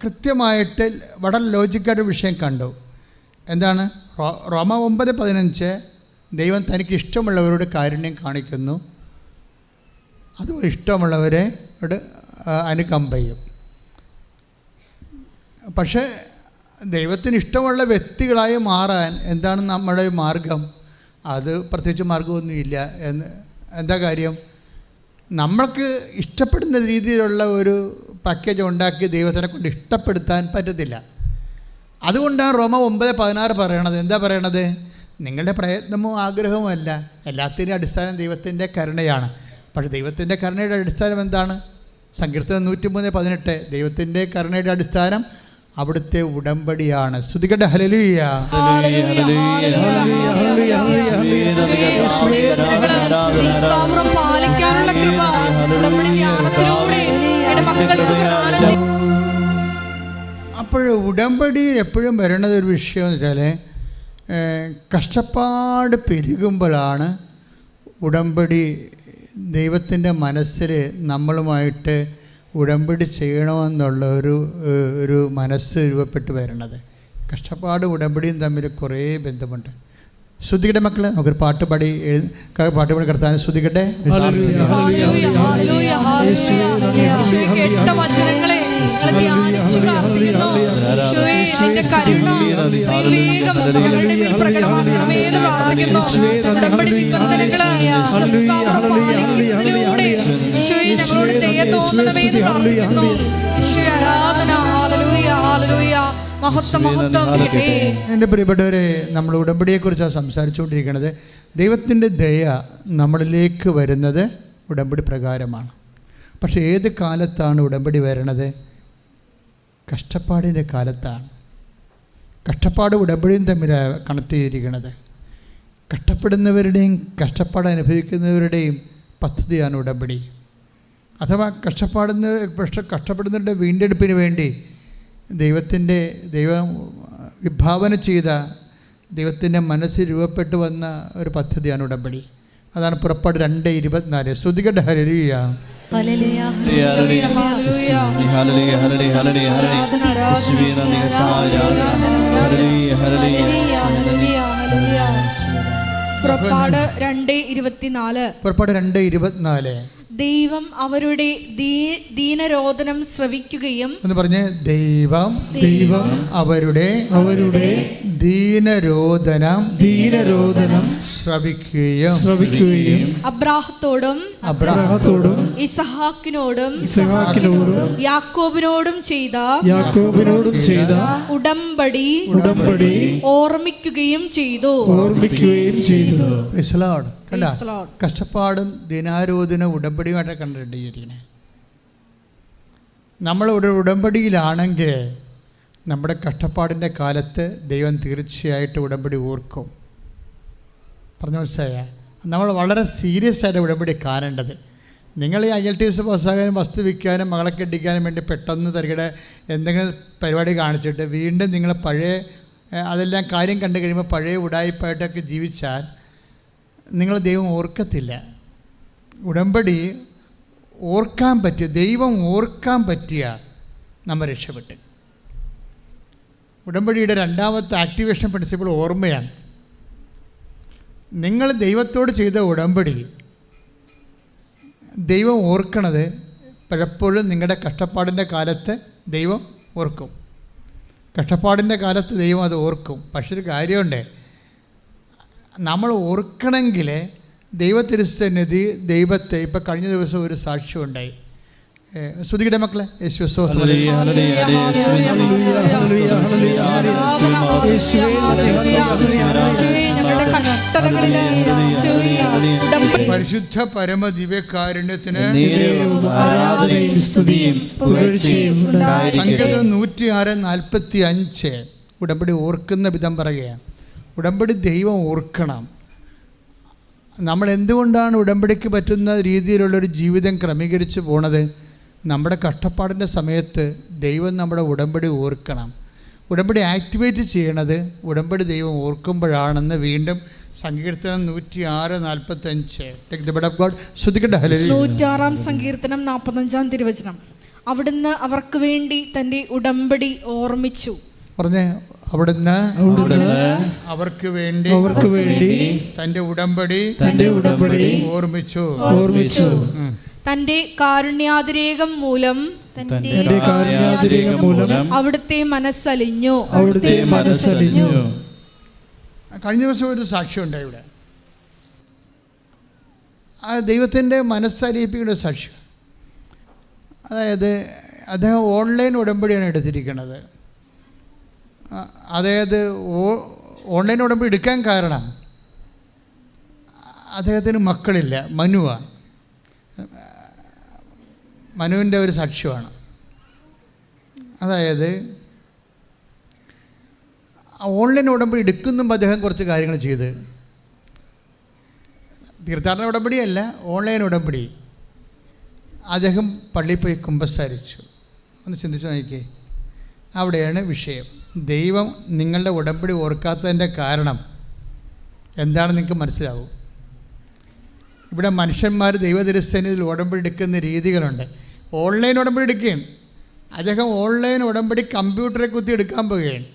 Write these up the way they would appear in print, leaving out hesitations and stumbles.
കൃത്യമായിട്ട് വളരെ ലോജിക്കായിട്ട് വിഷയം കണ്ടു. എന്താണ്? റോമ 9:15 ദൈവം തനിക്ക് ഇഷ്ടമുള്ളവരോട് കാരുണ്യം കാണിക്കുന്നു, അതുപോലെ ഇഷ്ടമുള്ളവരോട് അനുകമ്പ ചെയ്യും. പക്ഷേ ദൈവത്തിന് ഇഷ്ടമുള്ള വ്യക്തികളായി മാറാൻ എന്താണ് നമ്മുടെ മാർഗം? അത് പ്രത്യേകിച്ച് മാർഗമൊന്നുമില്ല. എന്താ കാര്യം? നമ്മൾക്ക് ഇഷ്ടപ്പെടുന്ന രീതിയിലുള്ള ഒരു പാക്കേജ് ഉണ്ടാക്കി ദൈവത്തിനെ കൊണ്ട് ഇഷ്ടപ്പെടുത്താൻ പറ്റത്തില്ല. അതുകൊണ്ടാണ് റോമ 9:16 പറയണത്. എന്താ പറയണത്? നിങ്ങളുടെ പ്രയത്നമോ ആഗ്രഹമോ അല്ല, എല്ലാത്തിൻ്റെ അടിസ്ഥാനം ദൈവത്തിൻ്റെ കരുണയാണ്. പക്ഷേ ദൈവത്തിൻ്റെ കരുണയുടെ അടിസ്ഥാനം എന്താണ്? സങ്കീർത്തനം 103:18 ദൈവത്തിൻ്റെ കരുണയുടെ അടിസ്ഥാനം അവിടുത്തെ ഉടമ്പടിയാണ്. സ്തുതിക്കട്ടെ, ഹല്ലേലൂയ. അപ്പോൾ ഉടമ്പടിയിൽ എപ്പോഴും വരേണ്ടത് ഒരു വിഷയം എന്ന് വെച്ചാൽ കഷ്ടപ്പാട് പെരുകുമ്പോഴാണ് ഉടമ്പടി ദൈവത്തിൻ്റെ മനസ്സിൽ നമ്മളുമായിട്ട് ഉടമ്പടി ചെയ്യണമെന്നുള്ള ഒരു മനസ്സ് രൂപപ്പെട്ട് വരണത്. കഷ്ടപ്പാട് ഉടമ്പടിയും തമ്മിൽ കുറേ ബന്ധമുണ്ട്. ശ്രുതികട്ടെ മക്കളെ, നമുക്കൊരു പാട്ട് പാടി കർത്താവിനെ ശ്രുതികട്ടെ. എൻ്റെ പ്രിയപ്പെട്ടവരെ, നമ്മൾ ഉടമ്പടിയെക്കുറിച്ചാണ് സംസാരിച്ചുകൊണ്ടിരിക്കുന്നത്. ദൈവത്തിൻ്റെ ദയ നമ്മളിലേക്ക് വരുന്നത് ഉടമ്പടി പ്രകാരമാണ്. പക്ഷേ ഏത് കാലത്താണ് ഉടമ്പടി വരണത്? കഷ്ടപ്പാടിൻ്റെ കാലത്താണ്. കഷ്ടപ്പാട് ഉടമ്പടിയും തമ്മിൽ കണക്ട് ചെയ്തിരിക്കുന്നത്. കഷ്ടപ്പെടുന്നവരുടെയും കഷ്ടപ്പാട് അനുഭവിക്കുന്നവരുടെയും പദ്ധതിയാണ് ഉടമ്പടി. അഥവാ കഷ്ടപ്പെടുന്നവരുടെ വീണ്ടെടുപ്പിന് വേണ്ടി ദൈവം വിഭാവന ചെയ്ത ദൈവത്തിൻ്റെ മനസ്സിൽ രൂപപ്പെട്ടു വന്ന ഒരു പദ്ധതിയാണ് ഉടമ്പടി. അതാണ് പുറപ്പാട് 2:24. ശ്രുതികട്ടെ, ഹല്ലേലൂയ. പുറപ്പാട് 2:24 ദൈവം അവരുടെ ദീനരോദനം ശ്രവിക്കുകയും എന്ന് പറഞ്ഞ് ദൈവം അവരുടെ ദീനരോദനം ശ്രവിക്കുകയും അബ്രാഹത്തോടും ഇസഹാക്കിനോടും യാക്കോബിനോടും ചെയ്ത ഉടമ്പടി ഓർമ്മിക്കുകയും ചെയ്തു. കഷ്ടപ്പാടും ദിനാരോധനവും ഉടമ്പടിയുമായിട്ട് കണ്ടിരിക്കണേ. നമ്മൾ ഒരു ഉടമ്പടിയിലാണെങ്കിൽ നമ്മുടെ കഷ്ടപ്പാടിൻ്റെ കാലത്ത് ദൈവം തീർച്ചയായിട്ടും ഉടമ്പടി ഓർക്കും. പറഞ്ഞു മനസ്സിലായ? നമ്മൾ വളരെ സീരിയസ് ആയിട്ട് ഉടമ്പടി കാണേണ്ടത്. നിങ്ങൾ ഈ IELTS പാസ്സാകാനും വസ്തു വിൽക്കാനും മകളെ കെട്ടിക്കാനും വേണ്ടി പെട്ടെന്ന് തരികയുടെ എന്തെങ്കിലും പരിപാടി കാണിച്ചിട്ട് വീണ്ടും നിങ്ങൾ പഴയ അതെല്ലാം കാര്യം കണ്ടു കഴിയുമ്പോൾ പഴയ ഉടായിപ്പായിട്ടൊക്കെ ജീവിച്ചാൽ നിങ്ങൾ ദൈവം ഓർക്കത്തില്ല. ഉടമ്പടി ഓർക്കാൻ പറ്റിയ, ദൈവം ഓർക്കാൻ പറ്റിയ നമ്മൾ രക്ഷപ്പെട്ട്. ഉടമ്പടിയുടെ രണ്ടാമത്തെ ആക്ടിവേഷൻ പ്രിൻസിപ്പിൾ ഓർമ്മയാണ്. നിങ്ങൾ ദൈവത്തോട് ചെയ്ത ഉടമ്പടി ദൈവം ഓർക്കണത് പലപ്പോഴും നിങ്ങളുടെ കഷ്ടപ്പാടിൻ്റെ കാലത്ത് ദൈവം ഓർക്കും. കഷ്ടപ്പാടിൻ്റെ കാലത്ത് ദൈവം അത് ഓർക്കും. പക്ഷെ ഒരു കാര്യമുണ്ട്, നമ്മൾ ഓർക്കണമെങ്കിൽ ദൈവത്തിരുസന്നിധി ദൈവത്തെ, ഇപ്പം കഴിഞ്ഞ ദിവസം ഒരു സാക്ഷ്യം ഉണ്ടായി. ശ്രുതിയുടെ മക്കളെ, പരിശുദ്ധ പരമ ദിവ്യകാരുണ്യത്തിന് സങ്കീർത്തനം 106:45 ഉടമ്പടി ഓർക്കുന്ന വിധം പറയുകയാണ്. ഉടമ്പടി ദൈവം ഓർക്കണം. നമ്മൾ എന്തുകൊണ്ടാണ് ഉടമ്പടിക്ക് പറ്റുന്ന രീതിയിലുള്ളൊരു ജീവിതം ക്രമീകരിച്ച് പോണത്? നമ്മുടെ കഷ്ടപ്പാടിൻ്റെ സമയത്ത് ദൈവം നമ്മുടെ ഉടമ്പടി ഓർക്കണം. ഉടമ്പടി ആക്ടിവേറ്റ് ചെയ്യണത് ഉടമ്പടി ദൈവം ഓർക്കുമ്പോഴാണെന്ന് വീണ്ടും സങ്കീർത്തനം 106:45 ശ്രദ്ധിക്കട്ടെ. 106 സങ്കീർത്തനം 45 തിരുവചനം. അവിടുന്ന് അവർക്ക് വേണ്ടി തന്റെ ഉടമ്പടി ഓർമ്മിച്ചു. പറഞ്ഞേ, അവിടുന്ന് അവർക്ക് വേണ്ടി തന്റെ ഉടമ്പടി ഓർമ്മിച്ചു. തന്റെ കാരുണ്യാതിരേകം മൂലം അവിടുത്തെ മനസ്സലിഞ്ഞു. കഴിഞ്ഞ ദിവസം ഒരു സാക്ഷ്യം ഉണ്ടായി ഇവിടെ. ആ ദൈവത്തിൻ്റെ മനസ്സലിയിപ്പിക്കുന്ന സാക്ഷ്യം. അതായത് അദ്ദേഹം ഓൺലൈൻ ഉടമ്പടിയാണ് എടുത്തിരിക്കുന്നത്. അതായത് ഓൺലൈൻ ഉടമ്പടി എടുക്കാൻ കാരണം അദ്ദേഹത്തിന് മക്കളില്ല. മനുവിൻ്റെ ഒരു സാക്ഷ്യമാണ്. അതായത് ഓൺലൈൻ ഉടമ്പടി എടുക്കുന്നുമ്പോൾ അദ്ദേഹം കുറച്ച് കാര്യങ്ങൾ ചെയ്ത്, തീർത്ഥാടന ഉടമ്പടിയല്ല, ഓൺലൈൻ ഉടമ്പടി. അദ്ദേഹം പള്ളിയിൽ പോയി കുമ്പസാരിച്ചു. ഒന്ന് ചിന്തിച്ച് നോക്കിയേ, അവിടെയാണ് വിഷയം. ദൈവം നിങ്ങളുടെ ഉടമ്പടി ഓർക്കാത്തതിൻ്റെ കാരണം എന്താണെന്ന് നിങ്ങൾക്ക് മനസ്സിലാവും. ഇവിടെ മനുഷ്യന്മാർ ദൈവതിരുസന്നിധിയിൽ ഉടമ്പടി എടുക്കുന്ന രീതികളുണ്ട്. ഓൺലൈൻ ഉടമ്പടി എടുക്കുകയാണ്. അദ്ദേഹം ഓൺലൈൻ ഉടമ്പടി കമ്പ്യൂട്ടറെ കുത്തി എടുക്കാൻ പോവുകയാണ്.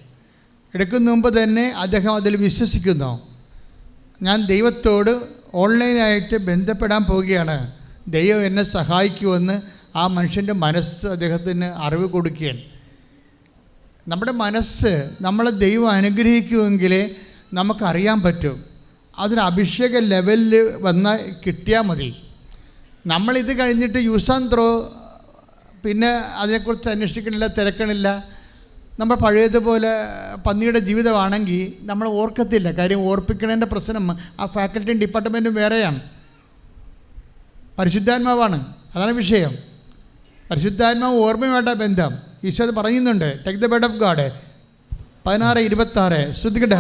എടുക്കുന്ന മുമ്പ് തന്നെ അദ്ദേഹം അതിൽ വിശ്വസിക്കുന്നു. ഞാൻ ദൈവത്തോട് ഓൺലൈനായിട്ട് ബന്ധപ്പെടാൻ പോവുകയാണ്, ദൈവം എന്നെ സഹായിക്കുമെന്ന് ആ മനുഷ്യൻ്റെ മനസ്സ് അദ്ദേഹത്തിന് അറിവ് കൊടുക്കുകയാണ്. നമ്മുടെ മനസ്സ് നമ്മളെ ദൈവം അനുഗ്രഹിക്കുമെങ്കിലേ നമുക്കറിയാൻ പറ്റും. അതൊരു അഭിഷേക ലെവലിൽ വന്നാൽ കിട്ടിയാൽ മതി. നമ്മളിത് കഴിഞ്ഞിട്ട് യൂസ് ആൻഡ് ത്രോ, പിന്നെ അതിനെക്കുറിച്ച് അന്വേഷിക്കണില്ല, തിരക്കണില്ല. നമ്മൾ പഴയതുപോലെ പന്നിയുടെ ജീവിതമാണെങ്കിൽ നമ്മൾ ഓർക്കത്തില്ല. കാര്യം ഓർപ്പിക്കണതിൻ്റെ പ്രശ്നം ആ ഫാക്കൽറ്റിയും ഡിപ്പാർട്ട്മെൻറ്റും വേറെയാണ്. പരിശുദ്ധാത്മാവാണ്, അതാണ് വിഷയം. പരിശുദ്ധാത്മാവ് ഓർമ്മയുമായിട്ടാണ് ബന്ധം. ഈശോ അത് പറയുന്നുണ്ട്, take the bed of God 16:26. ശ്രദ്ധിക്കട്ടെ.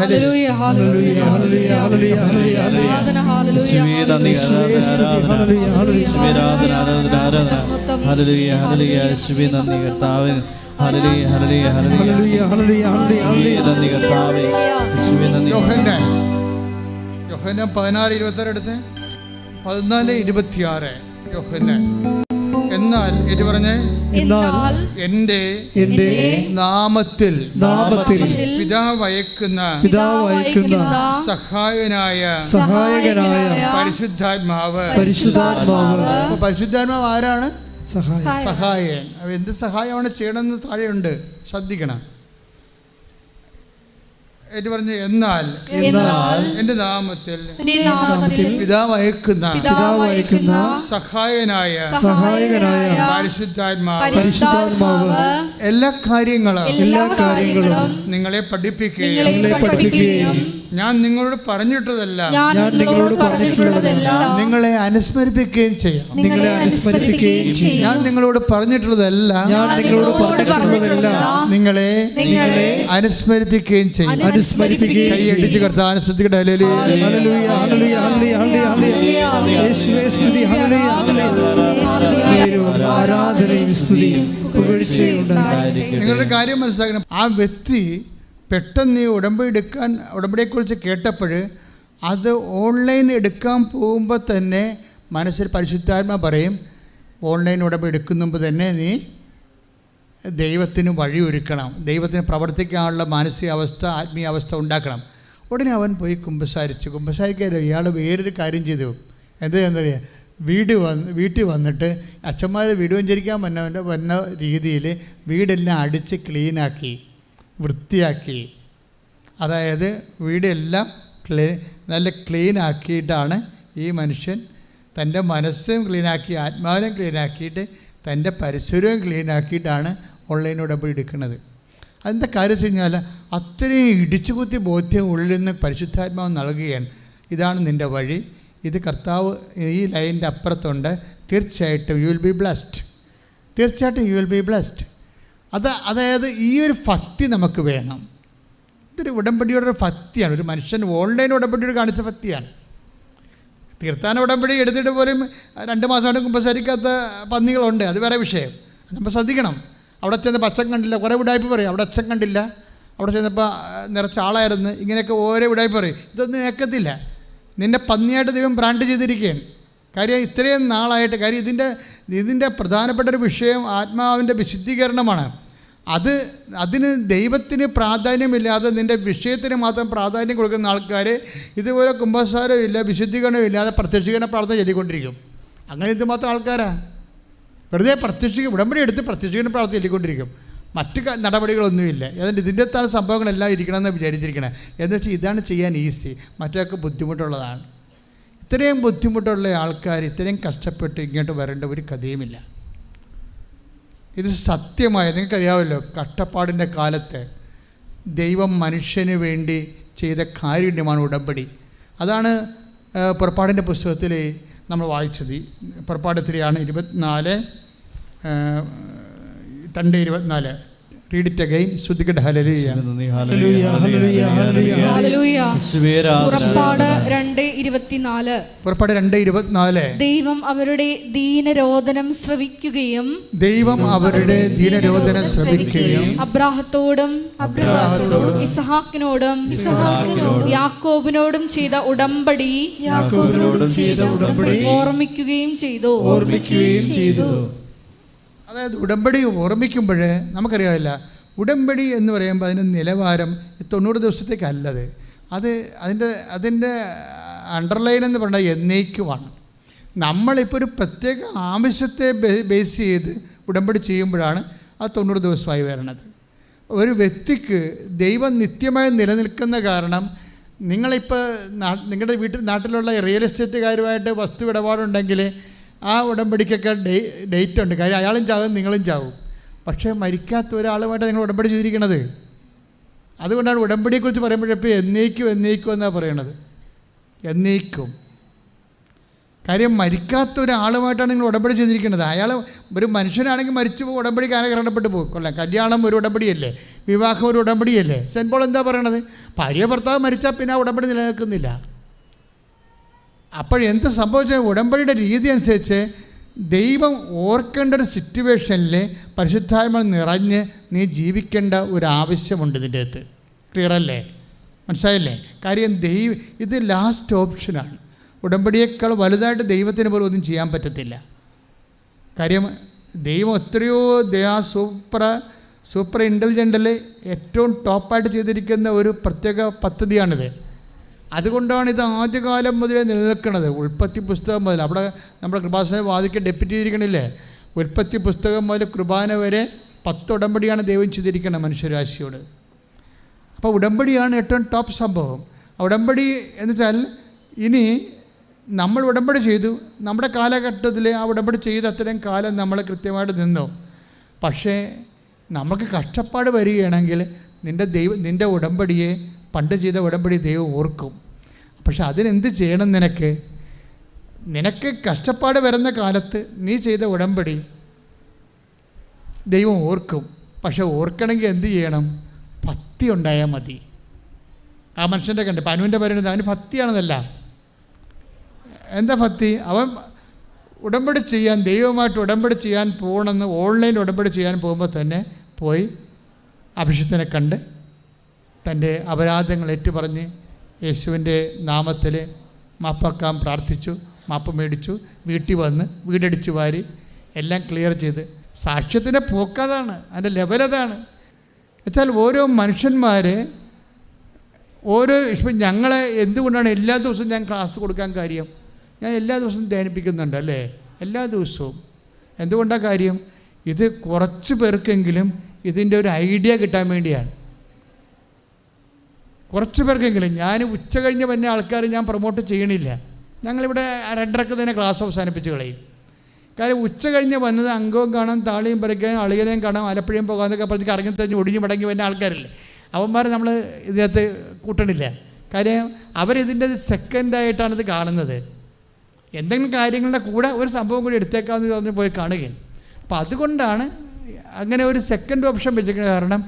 യോഹന്നാൻ 16:26 എടുത്ത് 14:26. യോഹന്നാൻ എന്നാൽ ഇത് പറഞ്ഞേ, എന്റെ നാമത്തിൽ പിതാവ് അയക്കുന്ന സഹായകനായ പരിശുദ്ധാത്മാവ്. പരിശുദ്ധാത്മാവ് ആരാണ്? സഹായകൻ. എന്ത് സഹായമാണ് ചെയ്യണമെന്ന് താഴെയുണ്ട്, ശ്രദ്ധിക്കണം. എന്ന് പറഞ്ഞ് എന്നാൽ എന്റെ നാമത്തിൽ പിതാവ് അയക്കുന്ന സഹായനായ പരിശുദ്ധാത്മാവ് എല്ലാ കാര്യങ്ങളും നിങ്ങളെ പഠിപ്പിക്കുകയും ഞാൻ നിങ്ങളോട് പറഞ്ഞിട്ടതെല്ലാം നിങ്ങളെ അനുസ്മരിപ്പിക്കുകയും ചെയ്യാം. ഞാൻ നിങ്ങളോട് പറഞ്ഞിട്ടുള്ളതെല്ലാം നിങ്ങളെ അനുസ്മരിപ്പിക്കുകയും ചെയ്യും. കൈയടിച്ച് കർത്താവിനെ ശ്രദ്ധിക്കട്ടെ. നിങ്ങളുടെ കാര്യം മനസ്സിലാക്കണം. ആ വ്യക്തി പെട്ടെന്ന് ഈ ഉടമ്പടിയെക്കുറിച്ച് കേട്ടപ്പോൾ അത് ഓൺലൈൻ എടുക്കാൻ പോകുമ്പോൾ തന്നെ മനസ്സിൽ പരിശുദ്ധാത്മ പറയും, ഓൺലൈൻ ഉടമ്പടി എടുക്കുന്ന മുമ്പ് തന്നെ നീ ദൈവത്തിന് വഴിയൊരുക്കണം, ദൈവത്തിന് പ്രവർത്തിക്കാനുള്ള മാനസികാവസ്ഥ, ആത്മീയാവസ്ഥ ഉണ്ടാക്കണം. ഉടനെ അവൻ പോയി കുമ്പസാരിക്കാതെ ഇയാൾ വേറൊരു കാര്യം ചെയ്തു. എന്താണെന്നറിയാം, വീട്ടിൽ വന്നിട്ട് അച്ഛന്മാർ വീട് വഞ്ചരിക്കാൻ വന്ന രീതിയിൽ വീടെല്ലാം അടിച്ച് ക്ലീനാക്കി, വൃത്തിയാക്കി. അതായത് വീടെല്ലാം നല്ല ക്ലീനാക്കിയിട്ടാണ് ഈ മനുഷ്യൻ തൻ്റെ മനസ്സും ക്ലീനാക്കി, ആത്മാവിനും ക്ലീനാക്കിയിട്ട്, തൻ്റെ പരിസരവും ക്ലീനാക്കിയിട്ടാണ് ഓൺലൈൻ ഉടമ്പടി എടുക്കുന്നത്. അതിൻ്റെ കാര്യം വെച്ച് കഴിഞ്ഞാൽ അത്രയും ഇടിച്ചുകുത്തി ബോധ്യം ഉള്ളിൽ നിന്ന് പരിശുദ്ധാത്മാവ് നൽകുകയാണ്. ഇതാണ് നിൻ്റെ വഴി, ഇത് കർത്താവ് ഈ ലൈനിൻ്റെ അപ്പുറത്തുണ്ട്, തീർച്ചയായിട്ടും യു വിൽ ബി ബ്ലെസ്ഡ്, തീർച്ചയായിട്ടും യു വിൽ ബി ബ്ലെസ്ഡ്. അതായത് ഈ ഒരു ഭക്തി നമുക്ക് വേണം. ഇതൊരു ഉടമ്പടിയുടെ ഒരു ഭക്തിയാണ്. ഒരു മനുഷ്യൻ ഓൺലൈൻ ഉടമ്പടിയോട് കാണിച്ച ഭക്തിയാണ്. തീർത്ഥാടന ഉടമ്പടി എടുത്തിട്ട് പോലും 2 മാസമായിട്ട് കുമ്പസാരിക്കാത്ത പന്നികളുണ്ട്, അത് വേറെ വിഷയം. നമ്മൾ ശ്രദ്ധിക്കണം. അവിടെ ചെന്നപ്പോൾ അച്ഛൻ കണ്ടില്ല, കുറേ ഉടായ്പ പറയും. അവിടെ അച്ഛൻ കണ്ടില്ല, അവിടെ ചെന്നപ്പോൾ നിറച്ച ആളായിരുന്നു, ഇങ്ങനെയൊക്കെ ഓരോ ഉടായ്പ പറയും. ഇതൊന്നും ഏക്കത്തില്ല. നിന്നെ പന്നിയായിട്ട് ദൈവം ബ്രാൻഡ് ചെയ്തിരിക്കുകയാണ്. കാര്യം ഇത്രയും നാളായിട്ട് കാര്യം ഇതിൻ്റെ പ്രധാനപ്പെട്ട ഒരു വിഷയം ആത്മാവിൻ്റെ വിശുദ്ധീകരണമാണ്. അതിന് ദൈവത്തിന് പ്രാധാന്യമില്ലാതെ നിൻ്റെ വിഷയത്തിന് മാത്രം പ്രാധാന്യം കൊടുക്കുന്ന ആൾക്കാർ ഇതുപോലെ കുമ്പസാരമില്ല വിശുദ്ധീകരണവും ഇല്ലാതെ പ്രത്യക്ഷീകരണ പ്രാർത്ഥന ചൊല്ലിക്കൊണ്ടിരിക്കും. അങ്ങനെ എന്തുമാത്രം ആൾക്കാരാണ് വെറുതെ ഉടമ്പടി എടുത്ത് പ്രത്യക്ഷീകരണ പ്രാർത്ഥന ചൊല്ലിക്കൊണ്ടിരിക്കും. മറ്റ് നടപടികളൊന്നുമില്ല. ഏതാണ്ട് ഇതിൻ്റെ താഴെ സംഭവങ്ങളെല്ലാം ഇരിക്കണമെന്ന് വിചാരിച്ചിരിക്കണേ. എന്ന് വെച്ചാൽ ഇതാണ് ചെയ്യാൻ ഈസി, മറ്റൊക്കെ ബുദ്ധിമുട്ടുള്ളതാണ്. ഇത്രയും ബുദ്ധിമുട്ടുള്ള ആൾക്കാർ ഇത്രയും കഷ്ടപ്പെട്ട് ഇങ്ങോട്ട് വരേണ്ട ഒരു കഥയുമില്ല. ഇത് സത്യമായ നിങ്ങൾക്കറിയാമല്ലോ, കഷ്ടപ്പാടിൻ്റെ കാലത്ത് ദൈവം മനുഷ്യന് വേണ്ടി ചെയ്ത കാരുണ്യമാണ് ഉടമ്പടി. അതാണ് പുറപ്പാടിൻ്റെ പുസ്തകത്തിൽ നമ്മൾ വായിച്ചത്. പുറപ്പാട് 2:24 റീഡ് ഇറ്റ് അഗൈൻ. ശ്രദ്ധിക്കട്ടെ. ഹല്ലേലൂയ പുറപ്പാട് 2:24 ദൈവം അവരുടെ ദീനരോദനം ശ്രവിക്കുകയും അബ്രാഹത്തോടും ഇസ്ഹാക്കിനോടും യാക്കോബിനോടും ചെയ്ത ഉടമ്പടി ഓർമ്മിക്കുകയും ചെയ്തു. അതായത് ഉടമ്പടി ഓർമ്മിക്കുമ്പോൾ നമുക്കറിയാമില്ല, ഉടമ്പടി എന്ന് പറയുമ്പോൾ അതിന് നിലവാരം 90 ദിവസത്തേക്കല്ലത്. അതിൻ്റെ അണ്ടർലൈൻ എന്ന് പറഞ്ഞാൽ എന്നേക്കുമാണ്. നമ്മളിപ്പോൾ ഒരു പ്രത്യേക ആവശ്യത്തെ ബേസ് ചെയ്ത് ഉടമ്പടി ചെയ്യുമ്പോഴാണ് അത് 90 ദിവസമായി വരണത്. ഒരു വ്യക്തിക്ക് ദൈവം നിത്യമായി നിലനിൽക്കുന്ന കാരണം നിങ്ങളിപ്പോൾ നിങ്ങളുടെ നാട്ടിലുള്ള റിയൽ എസ്റ്റേറ്റുകാരുമായിട്ട് വസ്തു ഇടപാടുണ്ടെങ്കിൽ ആ ഉടമ്പടിക്കൊക്കെ ഡേറ്റ് ഉണ്ട്. കാര്യം അയാളും ചാവും നിങ്ങളും ചാവും. പക്ഷേ മരിക്കാത്ത ഒരാളുമായിട്ട് നിങ്ങൾ ഉടമ്പടി ചെയ്തിരിക്കണത്. അതുകൊണ്ടാണ് ഉടമ്പടിയെക്കുറിച്ച് പറയുമ്പോഴപ്പോൾ എന്നേക്കും എന്നാണ് പറയണത്. എന്നേക്കും. കാര്യം മരിക്കാത്ത ഒരാളുമായിട്ടാണ് നിങ്ങൾ ഉടമ്പടി ചെയ്തിരിക്കുന്നത്. അയാൾ ഒരു മനുഷ്യനാണെങ്കിൽ മരിച്ചു പോകും, ഉടമ്പടി കാലഘട്ടപ്പെട്ടു പോകും. കൊള്ളാം, കല്യാണം ഒരു ഉടമ്പടിയല്ലേ, വിവാഹം ഒരു ഉടമ്പടിയല്ലേ. സെൻറ്റ് പോൾ എന്താ പറയണത്? ഭാര്യ ഭർത്താവ് മരിച്ചാൽ പിന്നെ ആ ഉടമ്പടി നിലനിൽക്കുന്നില്ല. അപ്പോഴെന്ത് സംഭവിച്ചാൽ ഉടമ്പടിയുടെ രീതി അനുസരിച്ച് ദൈവം ഓർക്കേണ്ട ഒരു സിറ്റുവേഷനിൽ പരിശുദ്ധാത്മ നിറഞ്ഞ് നീ ജീവിക്കേണ്ട ഒരു ആവശ്യമുണ്ട് ഇതിൻ്റെ അകത്ത്. ക്ലിയറല്ലേ? മനസ്സിലായില്ലേ? കാര്യം ഇത് ലാസ്റ്റ് ഓപ്ഷനാണ്. ഉടമ്പടിയേക്കാൾ വലുതായിട്ട് ദൈവത്തിന് പോലും ഒന്നും ചെയ്യാൻ പറ്റത്തില്ല. കാര്യം ദൈവം എത്രയോ സൂപ്പർ ഇൻ്റലിജൻ്റിൽ ഏറ്റവും ടോപ്പായിട്ട് ചെയ്തിരിക്കുന്ന ഒരു പ്രത്യേക പദ്ധതിയാണിത്. അതുകൊണ്ടാണ് ഇത് ആദ്യകാലം മുതലേ നിലനിൽക്കുന്നത്. ഉൽപ്പത്തി പുസ്തകം മുതൽ അവിടെ നമ്മുടെ കൃപാസനം വാദിക്ക് ഡെപ്യൂട്ടി ചെയ്തിരിക്കണില്ലേ. ഉൽപ്പത്തി പുസ്തകം മുതൽ കുർബാന വരെ 10 ഉടമ്പടിയാണ് ദൈവം ചെയ്തിരിക്കുന്നത് മനുഷ്യരാശിയോട്. അപ്പോൾ ഉടമ്പടിയാണ് ഏറ്റവും ടോപ്പ് സംഭവം. ഉടമ്പടി എന്ന് വെച്ചാൽ ഇനി നമ്മൾ ഉടമ്പടി ചെയ്തു, നമ്മുടെ കാലഘട്ടത്തിൽ ആ ഉടമ്പടി ചെയ്ത് അത്രയും കാലം നമ്മൾ കൃത്യമായിട്ട് നിന്നു. പക്ഷേ നമുക്ക് കഷ്ടപ്പാട് വരികയാണെങ്കിൽ നിൻ്റെ ഉടമ്പടിയെ പണ്ട് ചെയ്ത ഉടമ്പടി ദൈവം ഓർക്കും. പക്ഷെ അതിനെന്ത് ചെയ്യണം? നിനക്ക് കഷ്ടപ്പാട് വരുന്ന കാലത്ത് നീ ചെയ്ത ഉടമ്പടി ദൈവം ഓർക്കും. പക്ഷെ ഓർക്കണമെങ്കിൽ എന്ത് ചെയ്യണം? ഭക്തി ഉണ്ടായാൽ മതി. ആ മനുഷ്യൻ്റെ കണ്ട് പനുവിൻ്റെ പറയുന്നത് അവന് ഭക്തിയാണെന്നല്ല. എന്താ ഭക്തി? അവൻ ഉടമ്പടി ചെയ്യാൻ ദൈവമായിട്ട് ഉടമ്പടി ചെയ്യാൻ പോകണമെന്ന് ഓൺലൈൻ ഉടമ്പടി ചെയ്യാൻ പോകുമ്പോൾ തന്നെ പോയി അഭിഷിക്തനെ കണ്ട് തൻ്റെ അപരാധങ്ങൾ ഏറ്റുപറഞ്ഞ് യേശുവിൻ്റെ നാമത്തിൽ മാപ്പാക്കാൻ പ്രാർത്ഥിച്ചു, മാപ്പ് മേടിച്ചു, വീട്ടിൽ വന്ന് വീടടിച്ച് വാരി എല്ലാം ക്ലിയർ ചെയ്ത്. സാക്ഷ്യത്തിൻ്റെ പോക്കതാണ്, അതിൻ്റെ ലെവലതാണ്. വെച്ചാൽ ഓരോ മനുഷ്യന്മാർ ഇപ്പം ഞങ്ങളെ എന്തുകൊണ്ടാണ് എല്ലാ ദിവസവും ഞാൻ ക്ലാസ് കൊടുക്കാൻ കാര്യം? ഞാൻ എല്ലാ ദിവസവും ധ്യാനിപ്പിക്കുന്നുണ്ട് അല്ലേ, എല്ലാ ദിവസവും. എന്തുകൊണ്ടാണ് കാര്യം? ഇത് കുറച്ച് പേർക്കെങ്കിലും ഇതിൻ്റെ ഒരു ഐഡിയ കിട്ടാൻ വേണ്ടിയാണ്. കുറച്ച് പേർക്കെങ്കിലും. ഞാൻ ഉച്ച കഴിഞ്ഞ് വന്ന ആൾക്കാർ ഞാൻ പ്രൊമോട്ട് ചെയ്യണില്ല. ഞങ്ങളിവിടെ 2:30 തന്നെ ക്ലാസ് അവസാനിപ്പിച്ച് കളയും. കാര്യം ഉച്ച കഴിഞ്ഞ് വന്നത് അംഗവും കാണാം, താളിയും പറിക്കാൻ, അളിയനെയും കാണാം, ആലപ്പുഴയും പോകാമെന്നൊക്കെ പറഞ്ഞ് കറങ്ങി തെഞ്ഞ് ഒടിഞ്ഞ് മടങ്ങി വരുന്ന ആൾക്കാരില്ലേ, അവന്മാർ നമ്മൾ ഇതിനകത്ത് കൂട്ടണില്ല. കാര്യം അവരിതിൻ്റെ സെക്കൻഡായിട്ടാണിത് കാണുന്നത്. എന്തെങ്കിലും കാര്യങ്ങളുടെ കൂടെ ഒരു സംഭവം കൂടി എടുത്തേക്കാമെന്ന് പറഞ്ഞ് പോയി കാണുകയും. അപ്പോൾ അതുകൊണ്ടാണ് അങ്ങനെ ഒരു സെക്കൻഡ് ഓപ്ഷൻ വെച്ചിരിക്കുന്നത്. കാരണം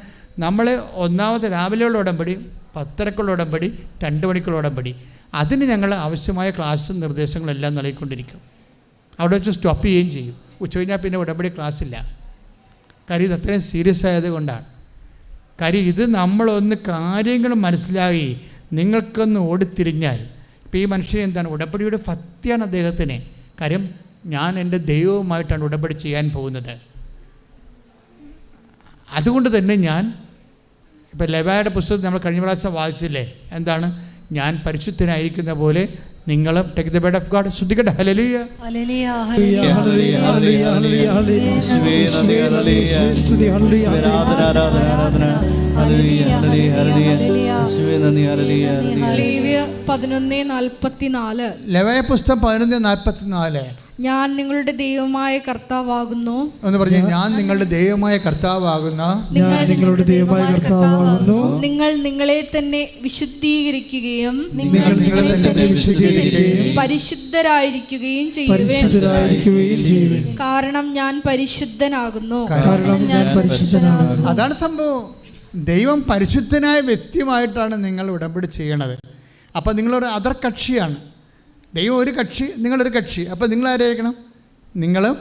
നമ്മൾ ഒന്നാമത്തെ രാവിലെയുള്ള ഉടമ്പടി, 10:30 ഉടമ്പടി, 2 മണിക്കുള്ള ഉടമ്പടി, അതിന് ഞങ്ങൾ ആവശ്യമായ ക്ലാസ്സും നിർദ്ദേശങ്ങളെല്ലാം നൽകിക്കൊണ്ടിരിക്കും. അവിടെ വെച്ച് സ്റ്റോപ്പ് ചെയ്യുകയും ചെയ്യും. ഉച്ച കഴിഞ്ഞാൽ പിന്നെ ഉടമ്പടി ക്ലാസ്സില്ല. കാര്യം ഇത് അത്രയും സീരിയസ് ആയതുകൊണ്ടാണ്. കാര്യം ഇത് നമ്മളൊന്ന് കാര്യങ്ങൾ മനസ്സിലാക്കി നിങ്ങൾക്കൊന്ന് ഓടിത്തിരിഞ്ഞാൽ, ഇപ്പോൾ ഈ മനുഷ്യൻ എന്താണ് ഉടമ്പടിയുടെ ഭക്തിയാണ് അദ്ദേഹത്തിന്. കാര്യം ഞാൻ എൻ്റെ ദൈവവുമായിട്ടാണ് ഉടമ്പടി ചെയ്യാൻ പോകുന്നത്. അതുകൊണ്ട് തന്നെ ഞാൻ ഇപ്പോൾ ലെവയുടെ പുസ്തകം നമ്മൾ കഴിഞ്ഞ പ്രാവശ്യം വായിച്ചില്ലേ, എന്താണ്? ഞാൻ പരിശുദ്ധനായിരിക്കുന്ന പോലെ നിങ്ങളും take the bed of God. ശ്രദ്ധിക്കട്ടെ. ഹല്ലേലൂയ, ഹല്ലേലൂയ, ഹല്ലേലൂയ, ഹല്ലേലൂയ, ഹല്ലേലൂയ, ഹല്ലേലൂയ, ലേവ്യ 11:44. ലെവയ പുസ്തകം 11:44. ഞാൻ നിങ്ങളുടെ ദൈവമായ കർത്താവാകുന്നു എന്ന് പറഞ്ഞു. ഞാൻ നിങ്ങളുടെ ദൈവമായ കർത്താവാകുന്ന ഞാൻ നിങ്ങളുടെ ദൈവമായ കർത്താവാകുന്നു. നിങ്ങൾ നിങ്ങളെ തന്നെ വിശുദ്ധീകരിക്കുകയും നിങ്ങൾ നിങ്ങളെ തന്നെ വിശുദ്ധീകരിക്കുകയും പരിശുദ്ധരായിരിക്കുകയും ചെയ്യുവിൻ. കാരണം ഞാൻ പരിശുദ്ധനാകുന്നു. കാരണം ഞാൻ പരിശുദ്ധനാകുന്നു. അതാണ് സംഭവം. ദൈവം പരിശുദ്ധനായ വ്യക്തിയുമായിട്ടാണ് നിങ്ങൾ ഉടമ്പടി ചെയ്യണത്. അപ്പോൾ നിങ്ങളൊരു അതർ കക്ഷിയാണ്. ദൈവം ഒരു കക്ഷി, നിങ്ങളൊരു കക്ഷി. അപ്പോൾ നിങ്ങളാരായിരിക്കണം? നിങ്ങളും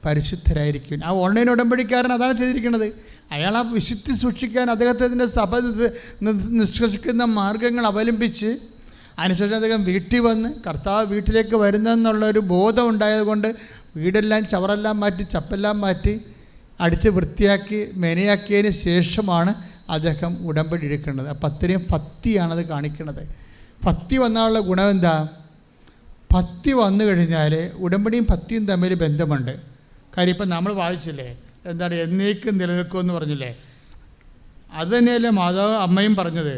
പരിശുദ്ധരായിരിക്കും. ആ ഓൺലൈൻ ഉടമ്പടിക്കാരൻ അതാണ് ചെയ്തിരിക്കുന്നത്. അയാൾ ആ വിശുദ്ധി സൂക്ഷിക്കാൻ അദ്ദേഹത്തിൻ്റെ സഭ നിഷ്കർഷിക്കുന്ന മാർഗങ്ങൾ അവലംബിച്ച് അതിനുശേഷം അദ്ദേഹം വീട്ടിൽ വന്ന് കർത്താവ് വീട്ടിലേക്ക് വരുന്നെന്നുള്ളൊരു ബോധം ഉണ്ടായതുകൊണ്ട് വീടെല്ലാം ചവറെല്ലാം മാറ്റി ചപ്പെല്ലാം മാറ്റി അടിച്ച് വൃത്തിയാക്കി മെനയാക്കിയതിന് ശേഷമാണ് അദ്ദേഹം ഉടമ്പടി എടുക്കുന്നത്. അപ്പം അത്രയും ഭക്തിയാണത് കാണിക്കുന്നത്. ഭക്തി വന്നാലുള്ള ഗുണം എന്താ? ഭക്തി വന്നു കഴിഞ്ഞാൽ ഉടമ്പടിയും ഭക്തിയും തമ്മിൽ ബന്ധമുണ്ട്. കാര്യം ഇപ്പം നമ്മൾ വായിച്ചില്ലേ, എന്താണ്? എന്നേക്കും നിലനിൽക്കുമെന്ന് പറഞ്ഞില്ലേ? അത് തന്നെയല്ലേ മാതാവ് അമ്മയും പറഞ്ഞത്.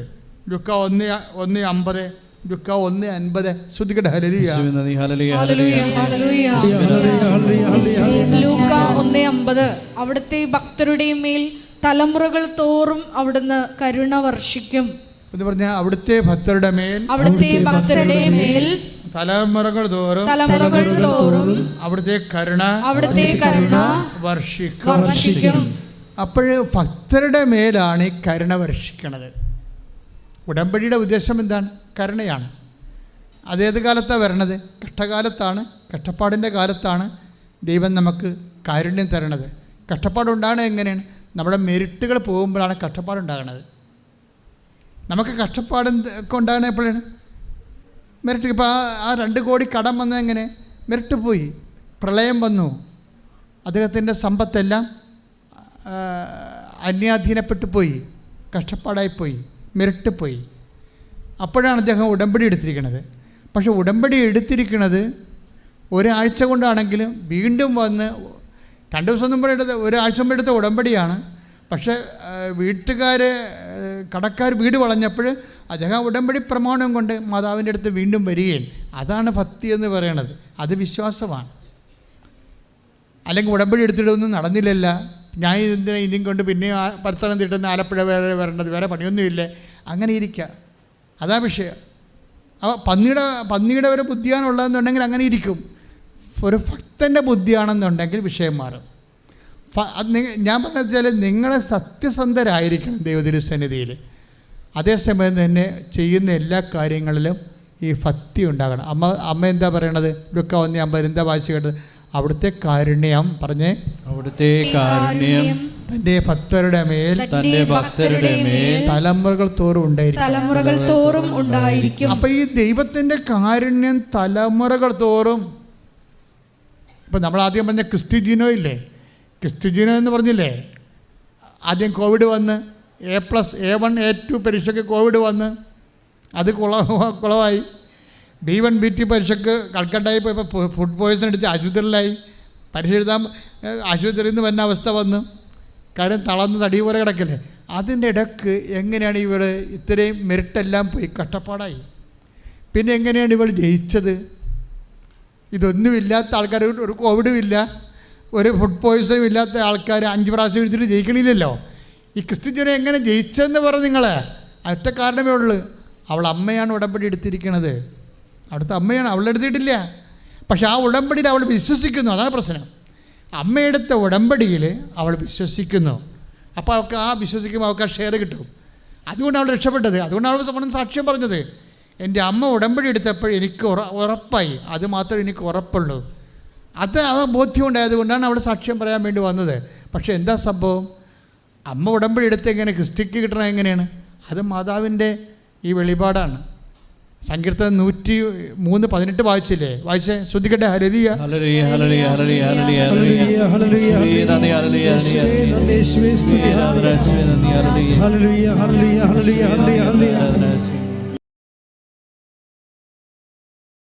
ലുക്ക 1:50, ലുക്ക 1:50. ശ്രദ്ധിക്കട്ടെ. ഹല്ലേലൂയ, ലൂക്ക 1:50. അവിടുത്തെ ഭക്തരുടെ മേൽ തലമുറകൾ തോറും അവിടുന്ന് കരുണ വർഷിക്കും എന്ന് പറഞ്ഞാൽ അവിടുത്തെ ഭക്തരുടെ മേൽ തലമുറകൾ തോറും അവിടുത്തെ കരുണ വർഷിക്കും. അപ്പോൾ ഭക്തരുടെ മേലാണ് ഈ കരുണ വർഷിക്കണത്. ഉടമ്പടിയുടെ ഉദ്ദേശം എന്താണ്? കരുണയാണ്. അതേത് കാലത്താണ് വരണത്? കഷ്ടകാലത്താണ്. കഷ്ടപ്പാടിൻ്റെ കാലത്താണ് ദൈവം നമുക്ക് കാരുണ്യം തരണത്. കഷ്ടപ്പാടുണ്ടാകണത് എങ്ങനെയാണ്? നമ്മുടെ മെരിട്ടുകൾ പോകുമ്പോഴാണ് കഷ്ടപ്പാടുണ്ടാകണത്. നമുക്ക് കഷ്ടപ്പാടൊക്കെ ഉണ്ടാകണത് എപ്പോഴാണ്? മെരിട്ട്. ഇപ്പോൾ ആ 2 കോടി കടം വന്നത് എങ്ങനെ? മെരിട്ട് പോയി, പ്രളയം വന്നു, അദ്ദേഹത്തിൻ്റെ സമ്പത്തെല്ലാം അന്യാധീനപ്പെട്ടു പോയി, കഷ്ടപ്പാടായിപ്പോയി, മെരിട്ട് പോയി. അപ്പോഴാണ് അദ്ദേഹം ഉടമ്പടി എടുത്തിരിക്കുന്നത്. പക്ഷെ ഉടമ്പടി എടുത്തിരിക്കുന്നത് ഒരാഴ്ച കൊണ്ടാണെങ്കിലും വീണ്ടും വന്ന് 2 ദിവസം മുമ്പ് എടുത്ത, ഒരാഴ്ച മുമ്പ് എടുത്ത ഉടമ്പടിയാണ്. പക്ഷേ കടക്കാർ വീട് വളഞ്ഞപ്പോൾ അദ്ദേഹം ഉടമ്പടി പ്രമാണം കൊണ്ട് മാതാവിൻ്റെ അടുത്ത് വീണ്ടും വരികയും. അതാണ് ഭക്തി എന്ന് പറയണത്. അത് വിശ്വാസമാണ്. അല്ലെങ്കിൽ ഉടമ്പടി എടുത്തിട്ടൊന്നും നടന്നില്ലല്ല, ഞാൻ ഇതിനെ ഇനിയും കൊണ്ട് പിന്നെ പത്തനംതിട്ട ആലപ്പുഴ വരെ വരേണ്ടത്, വേറെ പണിയൊന്നുമില്ല, അങ്ങനെ ഇരിക്കുക. അതാ വിഷയം. അപ്പോൾ പന്നിയുടെ ഒരു ബുദ്ധിയാണുള്ളതെന്നുണ്ടെങ്കിൽ അങ്ങനെ ഇരിക്കും. ഒരു ഭക്തൻ്റെ ബുദ്ധിയാണെന്നുണ്ടെങ്കിൽ വിഷയം മാറും. ഞാൻ പറഞ്ഞാൽ നിങ്ങൾ സത്യസന്ധരായിരിക്കണം ദൈവതിരുസന്നിധിയിൽ. അതേസമയം തന്നെ ചെയ്യുന്ന എല്ലാ കാര്യങ്ങളിലും ഈ ഭക്തി ഉണ്ടാകണം. അമ്മ എന്താ പറയണത്? ലുക്ക 1:50 എന്താ വായിച്ചു കേട്ടത്? അവിടുത്തെ കാരുണ്യം പറഞ്ഞേ, അവിടുത്തെ കാരുണ്യം തൻ്റെ ഭക്തരുടെ മേൽ തലമുറകൾ തോറും ഉണ്ടായിരിക്കും. അപ്പം ഈ ദൈവത്തിൻ്റെ കാരുണ്യം തലമുറകൾ തോറും. ഇപ്പം നമ്മൾ ആദ്യം പറഞ്ഞ ക്രിസ്ത്യുജിനോ ഇല്ലേ, ക്രിസ്ത്യുജിനോ എന്ന് പറഞ്ഞില്ലേ? ആദ്യം കോവിഡ് വന്ന് A+, A1, A2 പരീക്ഷയ്ക്ക് കോവിഡ് വന്ന് അത് കുളമായി. B1, B2 പരീക്ഷയ്ക്ക് കൽക്കട്ടായി പോയപ്പോൾ ഫുഡ് പോയ്സൺ അടിച്ച് ആശുപത്രിയിലായി. പരീക്ഷ എഴുതാൻ ആശുപത്രിയിൽ നിന്ന് വരുന്ന അവസ്ഥ വന്നു. കാര്യം തളർന്ന് തടി പോലെ കിടക്കില്ലേ. അതിൻ്റെ ഇടയ്ക്ക് എങ്ങനെയാണ് ഇവൾ ഇത്രയും മെരിട്ടെല്ലാം പോയി, കഷ്ടപ്പാടായി. പിന്നെ എങ്ങനെയാണ് ഇവൾ ജയിച്ചത്? ഇതൊന്നുമില്ലാത്ത ആൾക്കാർ, ഒരു കോവിഡും ഇല്ല, ഒരു ഫുഡ് പോയ്സണും ഇല്ലാത്ത ആൾക്കാർ 5 പ്രാവശ്യം എഴുതിയിട്ട് ജയിക്കണില്ലല്ലോ. ഈ ക്രിസ്ത്യജനെ എങ്ങനെ ജയിച്ചതെന്ന് പറഞ്ഞ് നിങ്ങൾ ഒറ്റ കാരണമേ ഉള്ളൂ. അവൾ അമ്മയാണ് ഉടമ്പടി എടുത്തിരിക്കുന്നത്. അവിടുത്തെ അമ്മയാണ്, അവളെടുത്തിട്ടില്ല. പക്ഷെ ആ ഉടമ്പടിയിൽ അവൾ വിശ്വസിക്കുന്നു. അതാണ് പ്രശ്നം. അമ്മയെടുത്ത ഉടമ്പടിയിൽ അവൾ വിശ്വസിക്കുന്നു. അപ്പോൾ അവൾക്ക് ആ വിശ്വസിക്കുമ്പോൾ അവൾക്ക് ആ ഷെയർ കിട്ടും. അതുകൊണ്ട് അവൾ രക്ഷപ്പെട്ടത്. അതുകൊണ്ട് അവൾ സ്വന്തം സാക്ഷ്യം പറഞ്ഞത്, എൻ്റെ അമ്മ ഉടമ്പടി എടുത്തപ്പോൾ എനിക്ക് ഉറപ്പായി, അത് മാത്രമേ എനിക്ക് ഉറപ്പുള്ളൂ. അത് ആ ബോധ്യം ഉണ്ടായതുകൊണ്ടാണ് അവൾ സാക്ഷ്യം പറയാൻ വേണ്ടി വന്നത്. പക്ഷേ എന്താ സംഭവം? അമ്മ ഉടമ്പടി എടുത്ത് എങ്ങനെ ക്രിസ്റ്റിക്ക് കിട്ടണം? എങ്ങനെയാണ്? അത് മാതാവിൻ്റെ ഈ വെളിപാടാണ്. സങ്കീർത്തനം 103:18 വായിച്ചില്ലേ? വായിച്ചേ, ശ്രദ്ധിക്കട്ടെ. ഹല്ലേലൂയ, ഹല്ലേലൂയ, ഹല്ലേലൂയ, ഹല്ലേലൂയ, ഹല്ലേലൂയ, ഹല്ലേലൂയ, ഹല്ലേലൂയ, യേശുവേ നന്ദി, ഹല്ലേലൂയ, യേശുവേ നന്ദി, യേശുവേ സ്തുതി, യേശുവേ നന്ദി, ഹല്ലേലൂയ, ഹല്ലേലൂയ, ഹല്ലേലൂയ, ഹല്ലേലൂയ, ഹല്ലേലൂയ, ഹല്ലേലൂയ.